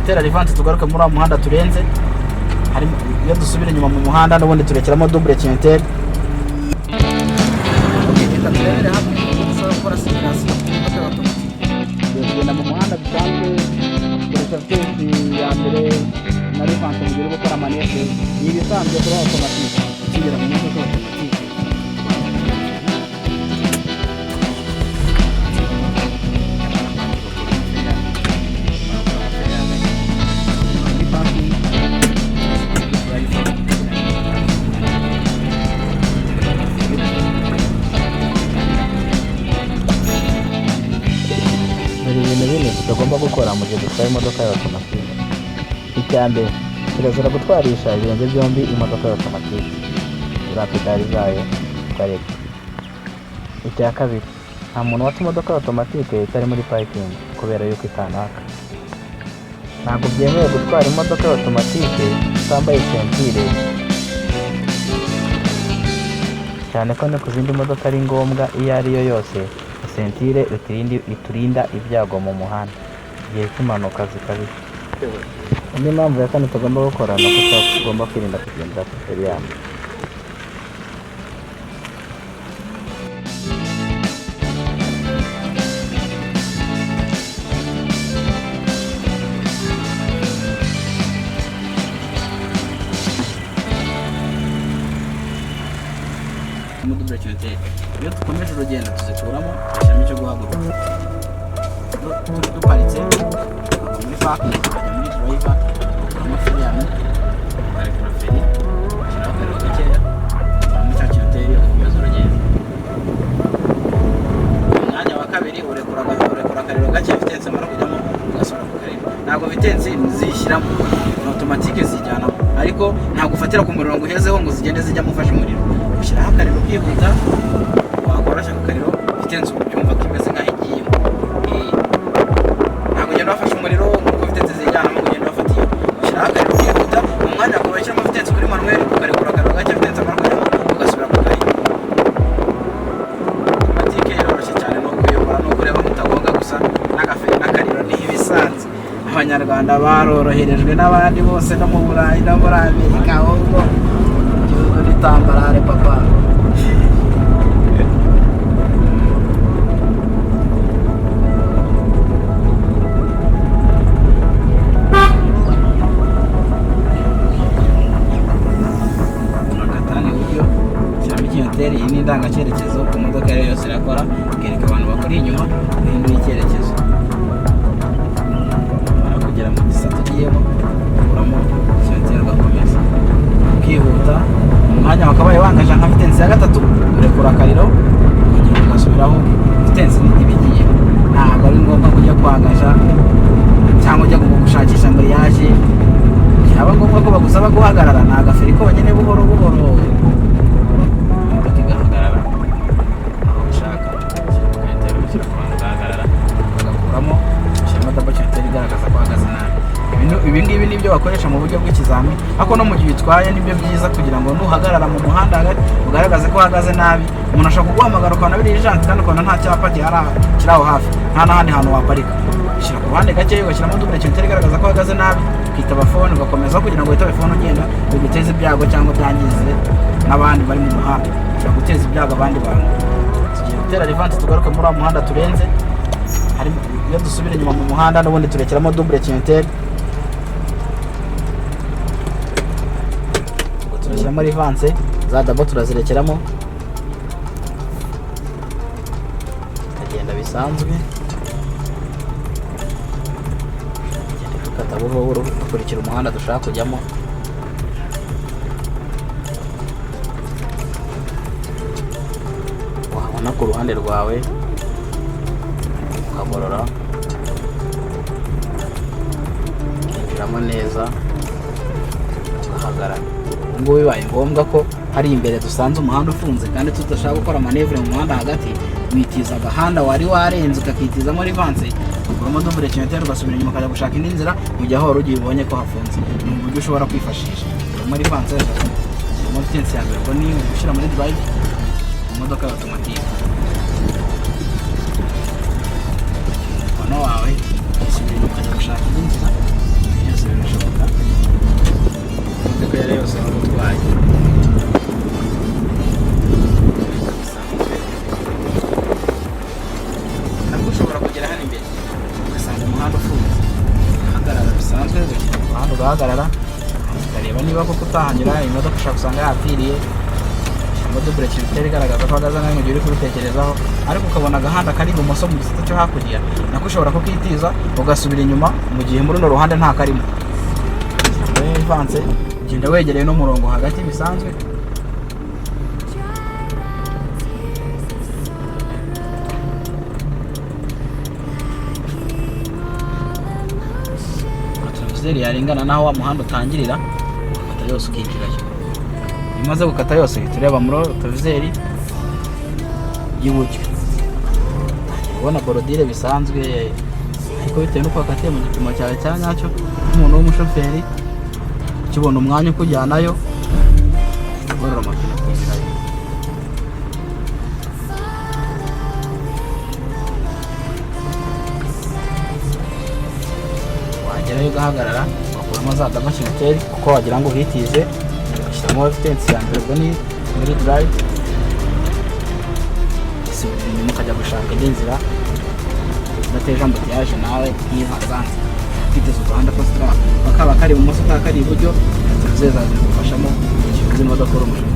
gutera rivanse tugaruke muri muhanda turenze hari iyo dusubira inyuma mu muhanda n'ubundi turekeramo double clientele reka turebere hamwe dusaba gukora simulation tugenda mu muhanda bisanzwe dukoresha vitesi ya mbere na rivanse mu gihe gukora manevre ni ibisanzwe kuri automatique kigera mu modoka automatique tugomba gukora mu gihe dutwaye imodoka ya automatique. Icya mbere kirazira gutwarisha ibirenge byombi imodoka ya automatique za pedali zayo tukareka. Icya kabiri nta muntu watse imodoka ya automatique itari muri parking kubera yuko itanaka. Ntabwo byemewe gutwara imodoka ya automatique utambaye sentire, cyane ko no ku zindi modoka ari ngombwa iyo ari yo yose sentire iturinda ibyago mu muhanda igihe cy'impanuka zikabije. Indi mpamvu ya kane tugomba gukora ni uko tugomba kwirinda kugendera ku feriyani. Iyo dukomeje urugendo tuzikuramo tugashyiramo icyo guhaguruka duparitse tukava muri parking tukajya muri driver tugakuramo feriyani tukarekura feri tugashyiraho akariro gakeya tukavamo cya kiyoteri ugakomeza urugendo. Umwanya wa kabiri urekura akariro gake vitensi mara kujyamo ugasubira ku kariro. Ntabwo vitensi zishyiramo ni automatique zijyanamo, ariko ntabwo ufatira ku muriro ngo uhezeho ngo zigende zijyamo ufashe umuriro. Ushyiraho akariro kihuta wakoroshya ku kariro vitensi ubyumva ko imeze nk'aho igiyemo. Ntabwo ugenda wafashe umuriro nk'uko vitensi zijyanamo ugenda wafatiye. Ushyiraho akariro kihuta mu mwanya wawe ushyiramo vitensi kuri manuel ukarekura akariro gake vitensi amara kujyamo ugasubira ku kariro. Automatique iroroshye cyane no kuyobora no kureba mutagonga gusa n'akariro ni ibisanzwe. Abanyarwanda baroroherejwe n'abandi bose no mu Burayi no muri Amerika ahubwo igihugu nitambarare papa. Iyi ni indangacyerekezo ku modoka yari yose irakora ikereka abantu bakuri inyuma guhindura icyerekezo. Kugera mu gisate ugiyemo ukuramo kiyoteri ugakomeza ukihuta. Umwanya wakabaye wangaje nka vitensi ya gatatu urekura akariro ukongera ugasubiraho vitensi ibigiye. Ntabwo ari ngombwa kujya kwangaja cyangwa ujya gushakisha amburiyaje. Byaba ngombwa ko bagusaba guhagarara ni agaferi konyine buhoro buhoro ibi ngibi nibyo bakoresha mu buryo bw'ikizami, ariko no mu gihe utwaye nibyo byiza kugira ngo nuhagarara mu muhanda hagati ugaragaze ko uhagaze nabi. Umuntu ashobora kuguhamagara ukabona biri janti kandi ukabona nta cyapa kiri aho hafi, nta n'ahandi hantu waparika. Ushyira ku ruhande gake ugashyiramo double clientele igaragaza ko uhagaze nabi, ukitaba fone ugakomeza kugira ngo witabe fone ugenda biguteze ibyago cyangwa byangize n'abandi bari mu muhanda. Ushobora guteza ibyago abandi bantu. Tugiye gutera rivanse tugaruke muri muhanda turenze hari iyo dusubira inyuma mu muhanda n'ubundi turekeramo double clientele. Turashyiramo rivanse za dabo turazirekeramo agenda bisanzwe dukata buhoro dukurikira umuhanda dushaka kujyamo. Wabona ku ruhande rwawe ukagorora ukinjiramo neza ugahagarara. Ubwo bibaye ngombwa ko hari imbere dusanze umuhanda ufunze kandi tudashaka gukora manevre mu muhanda hagati, witiza agahanda wari warenze ukakitizamo rivanse ukuramo double clientele ugasubira inyuma ukajya gushaka indi nzira ujya aho ugiye ubonye ko hafunze. Ni uburyo ushobora kwifashisha muri rivanse mu vitensi ya mbere ngo ni gushyira muri drive mu modoka ya automatique. Hano wawe usubira inyuma ukajya gushaka indi nzira ugahagarara ukareba niba koko utahanyura imodoka ushaka usanga yapfiriye, cyangwa dubure kibitera igaragaza ko uhagaze nawe mu gihe uri kubitekerezaho, ariko ukabona agahanda kari ibumoso mu gisate cyo hakurya nako ushobora kukitiza ugasubira inyuma mu gihe muri runo ruhande nta karimo. Ivanse ugenda wegereye n'umurongo hagati bisanzwe. Retroviseur yaringana naho wa muhanda utangirira ukata yose ukinjirayo. Imaze gukata yose tureba muri retroviseur y'iburyo ubona borodire bisanzwe, ariko bitewe n'uko wakatiye mu gipimo cyawe cya nyacyo nk'umuntu w'umushoferi ukibona umwanya ukujyanayo ugorora amapine kwinjirayo. wagerayo ugahagarara ugakuramo za damashiniteri kuko wagira ngo uhitize, ugashyiramo vitensi ya mbere ubwo ni muri drive, isubira inyuma ukajya gushaka indi nzira udateje ambutiyaje nawe nk'ivanzanze kwiteza uduhanda twose kaba kari ibumoso kaba kari iburyo, zizagufashamo izi modoka uri umujura.